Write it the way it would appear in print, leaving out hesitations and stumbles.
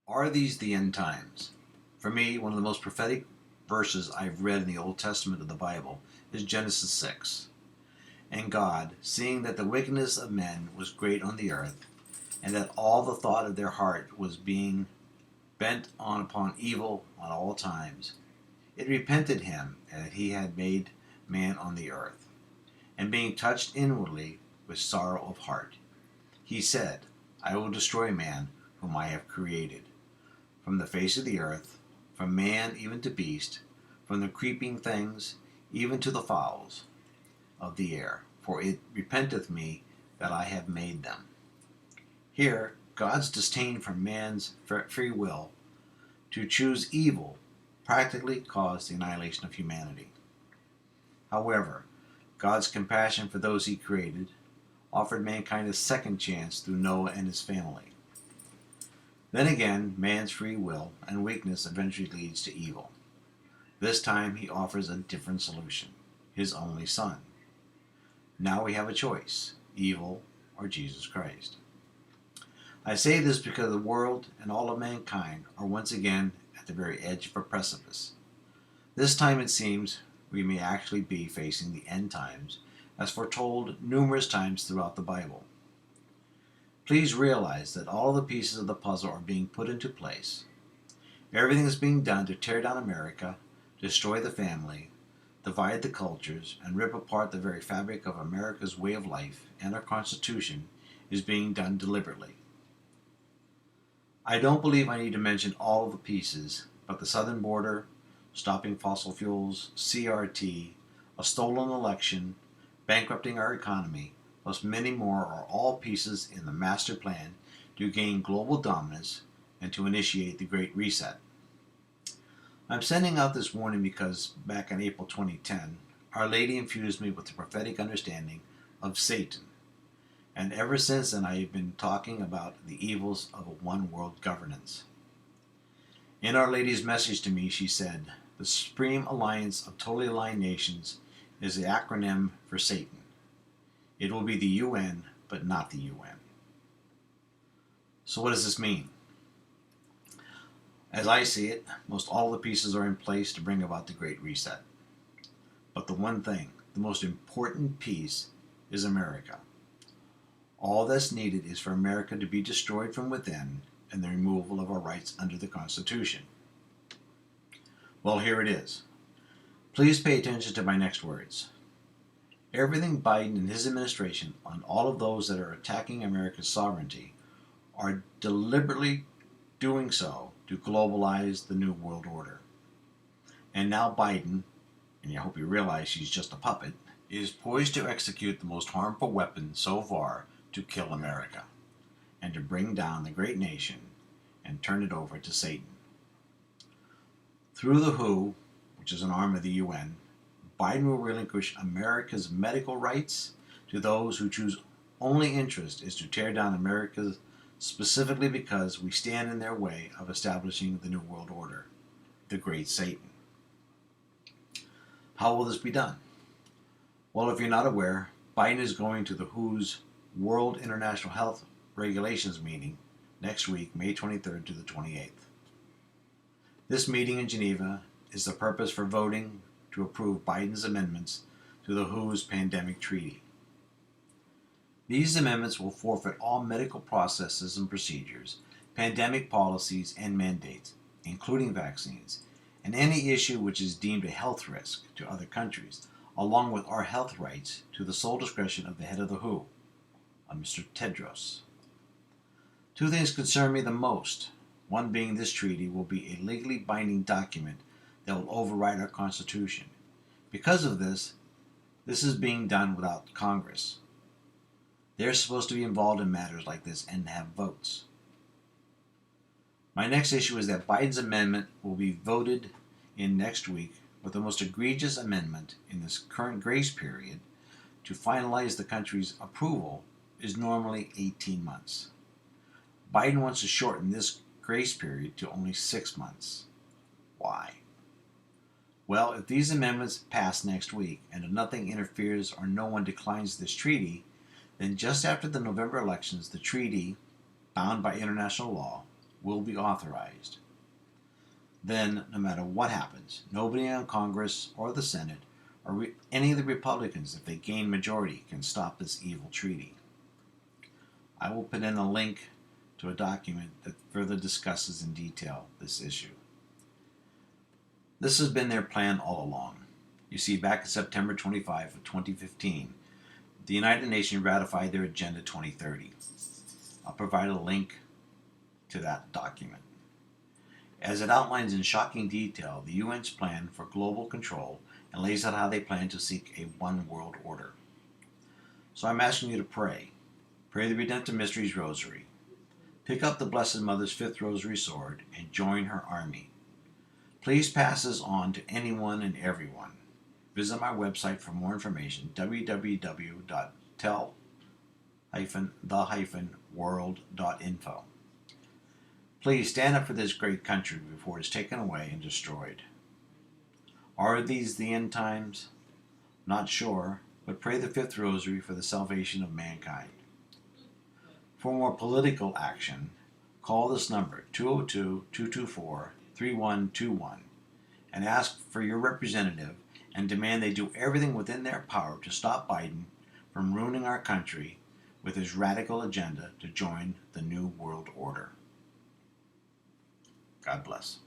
Are these the end times? For me, one of the most prophetic verses I've read in the Old Testament of the Bible is Genesis 6. And God, seeing that the wickedness of men was great on the earth, and that all the thought of their heart was being bent on upon evil on all times, it repented him that he had made man on the earth. And being touched inwardly with sorrow of heart, he said, I will destroy man whom I have created from the face of the earth, from man even to beast, from the creeping things even to the fowls of the air, for it repenteth me that I have made them. Here, God's disdain for man's free will to choose evil practically caused the annihilation of humanity. However, God's compassion for those he created offered mankind a second chance through Noah and his family. Then again, man's free will and weakness eventually leads to evil. This time he offers a different solution, his only son. Now we have a choice, evil or Jesus Christ. I say this because the world and all of mankind are once again at the very edge of a precipice. This time it seems we may actually be facing the end times, as foretold numerous times throughout the Bible. Please realize that all the pieces of the puzzle are being put into place. Everything is being done to tear down America, destroy the family, divide the cultures, and rip apart the very fabric of America's way of life, and our Constitution is being done deliberately. I don't believe I need to mention all of the pieces, but the southern border, stopping fossil fuels, CRT, a stolen election, bankrupting our economy, plus many more are all pieces in the master plan to gain global dominance and to initiate the Great Reset. I'm sending out this warning because back in April 2010, Our Lady infused me with the prophetic understanding of Satan. And ever since then I have been talking about the evils of a one world governance. In Our Lady's message to me, she said, the Supreme Alliance of Totally Aligned Nations is the acronym for Satan. It will be the UN, but not the UN. So what does this mean? As I see it, most all the pieces are in place to bring about the Great Reset. But the one thing, the most important piece, is America. All that's needed is for America to be destroyed from within and the removal of our rights under the Constitution. Well, here it is. Please pay attention to my next words. Everything Biden and his administration on all of those that are attacking America's sovereignty are deliberately doing so to globalize the New World Order. And now Biden, and I hope you realize he's just a puppet, is poised to execute the most harmful weapon so far to kill America and to bring down the great nation and turn it over to Satan. Through the WHO, which is an arm of the UN, Biden will relinquish America's medical rights to those who choose only interest is to tear down America specifically because we stand in their way of establishing the New World Order, the Great Satan. How will this be done? Well, if you're not aware, Biden is going to the WHO's World International Health Regulations meeting next week, May 23rd to the 28th. This meeting in Geneva is the purpose for voting to approve Biden's amendments to the WHO's pandemic treaty. These amendments will forfeit all medical processes and procedures, pandemic policies and mandates, including vaccines, and any issue which is deemed a health risk to other countries, along with our health rights to the sole discretion of the head of the WHO, Mr. Tedros. Two things concern me the most, one being this treaty will be a legally binding document that will override our Constitution. Because of this, this is being done without Congress. They're supposed to be involved in matters like this and have votes. My next issue is that Biden's amendment will be voted in next week, with the most egregious amendment in this current grace period to finalize the country's approval is normally 18 months. Biden wants to shorten this grace period to only 6 months. Why? Well, if these amendments pass next week and if nothing interferes or no one declines this treaty, then just after the November elections, the treaty, bound by international law, will be authorized. Then, no matter what happens, nobody in Congress or the Senate or any of the Republicans, if they gain majority, can stop this evil treaty. I will put in a link to a document that further discusses in detail this issue. This has been their plan all along. You see, back in September 25 of 2015, the United Nations ratified their Agenda 2030. I'll provide a link to that document, as it outlines in shocking detail the UN's plan for global control and lays out how they plan to seek a one world order. So I'm asking you to pray. Pray the Redemptive Mysteries Rosary. Pick up the Blessed Mother's fifth rosary sword and join her army. Please pass this on to anyone and everyone. Visit my website for more information, www.tell-the-world.info. Please stand up for this great country before it is taken away and destroyed. Are these the end times? Not sure, but pray the fifth rosary for the salvation of mankind. For more political action, call this number, 202-224-3121, and ask for your representative and demand they do everything within their power to stop Biden from ruining our country with his radical agenda to join the New World Order. God bless.